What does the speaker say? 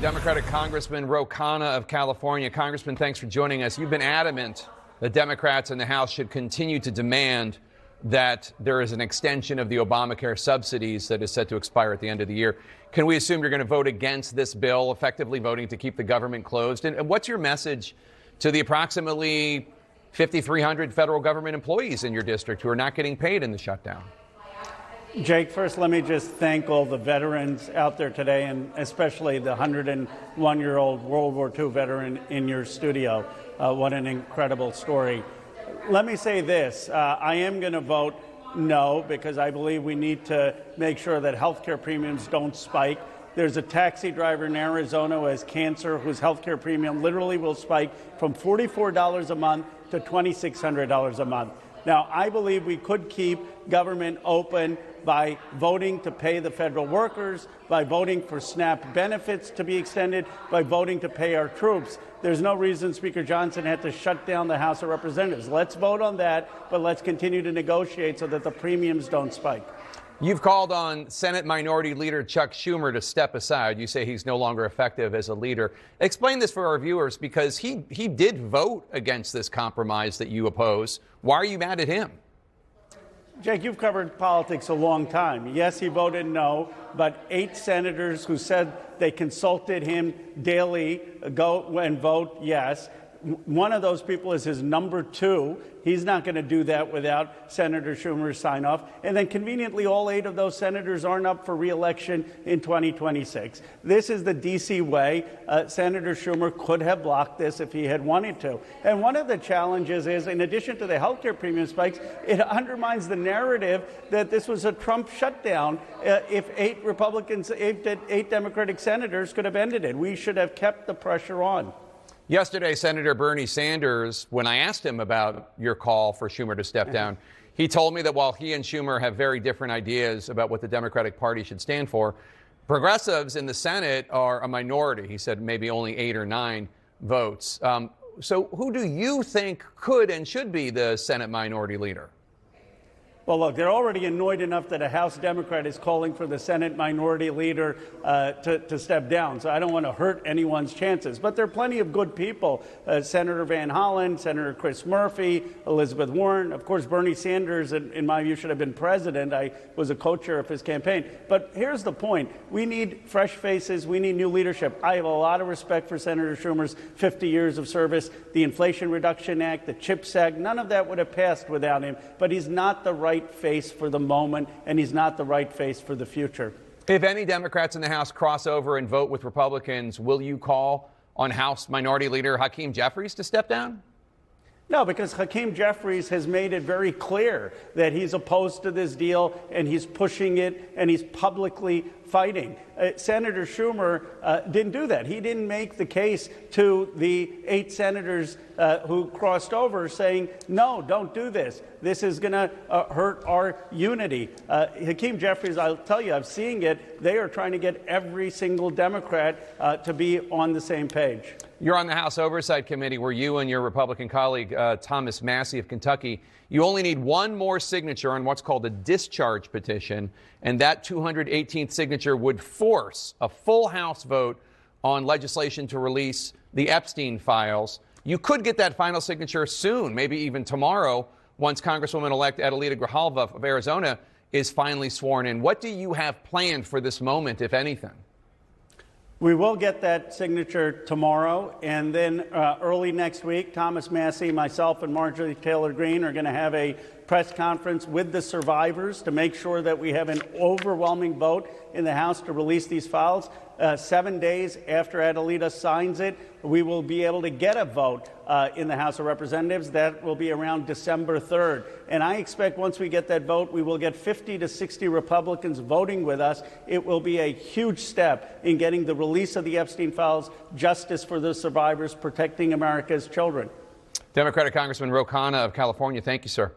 Democratic Congressman Khanna of California. Congressman, thanks for joining us. You've been adamant that Democrats in the House should continue to demand that there is an extension of the Obamacare subsidies that is set to expire at the end of the year. Can we assume you're going to vote against this bill, effectively voting to keep the government closed? And what's your message to the approximately 5,300 federal government employees in your district who are not getting paid in the shutdown? Jake, first, let me just thank all the veterans out there today, and especially the 101-year-old World War II veteran in your studio. What an incredible story. Let me say this. I am going to vote no because I believe we need to make sure that health care premiums don't spike. There's a taxi driver in Arizona who has cancer whose health care premium literally will spike from $44 a month to $2,600 a month. Now, I believe we could keep government open by voting to pay the federal workers, by voting for SNAP benefits to be extended, by voting to pay our troops. There's no reason Speaker Johnson had to shut down the House of Representatives. Let's vote on that, but let's continue to negotiate so that the premiums don't spike. You've called on Senate Minority Leader Chuck Schumer to step aside. You say he's no longer effective as a leader. Explain this for our viewers, because he did vote against this compromise that you oppose. Why are you mad at him? Jake, you've covered politics a long time. Yes, he voted no, but 8 senators who said they consulted him daily go and vote yes. One of those people is his number 2. He's not going to do that without Senator Schumer's sign off. And then conveniently, all 8 of those senators aren't up for re-election in 2026. This is the D.C. way. Senator Schumer could have blocked this if he had wanted to. And one of the challenges is, in addition to the health care premium spikes, it undermines the narrative that this was a Trump shutdown. If 8 Democratic senators could have ended it, we should have kept the pressure on. Yesterday, Senator Bernie Sanders, when I asked him about your call for Schumer to step down, he told me that while he and Schumer have very different ideas about what the Democratic Party should stand for, progressives in the Senate are a minority. He said maybe only 8 or 9 votes. So who do you think could and should be the Senate Minority Leader? Well, look, they're already annoyed enough that a House Democrat is calling for the Senate Minority Leader to step down. So I don't want to hurt anyone's chances. But there are plenty of good people. Senator Van Hollen, Senator Chris Murphy, Elizabeth Warren. Of course, Bernie Sanders, in my view, should have been president. I was a co-chair of his campaign. But here's the point. We need fresh faces. We need new leadership. I have a lot of respect for Senator Schumer's 50 years of service. The Inflation Reduction Act, the CHIPS Act, none of that would have passed without him. But he's not the right face for the moment, and he's not the right face for the future. If any Democrats in the House cross over and vote with Republicans, will you call on House Minority Leader Hakeem Jeffries to step down? No, because Hakeem Jeffries has made it very clear that he's opposed to this deal, and he's pushing it, and he's publicly fighting. Senator Schumer didn't do that. He didn't make the case to the 8 senators who crossed over saying, no, don't do this. This is going to hurt our unity. Hakeem Jeffries, I'll tell you, I'm seeing it. They are trying to get every single Democrat to be on the same page. You're on the House Oversight Committee, where you and your Republican colleague, Thomas Massie of Kentucky, you only need one more signature on what's called a discharge petition, and that 218th signature would force a full House vote on legislation to release the Epstein files. You could get that final signature soon, maybe even tomorrow, once Congresswoman-elect Adelita Grijalva of Arizona is finally sworn in. What do you have planned for this moment, if anything? We will get that signature tomorrow, and then early next week, Thomas Massie, myself, and Marjorie Taylor Greene are going to have a press conference with the survivors to make sure that we have an overwhelming vote in the House to release these files. 7 days after Adelita signs it, we will be able to get a vote in the House of Representatives. That will be around December 3rd. And I expect once we get that vote, we will get 50 to 60 Republicans voting with us. It will be a huge step in getting the release of the Epstein files, justice for the survivors, protecting America's children. Democratic Congressman Khanna of California, thank you, sir.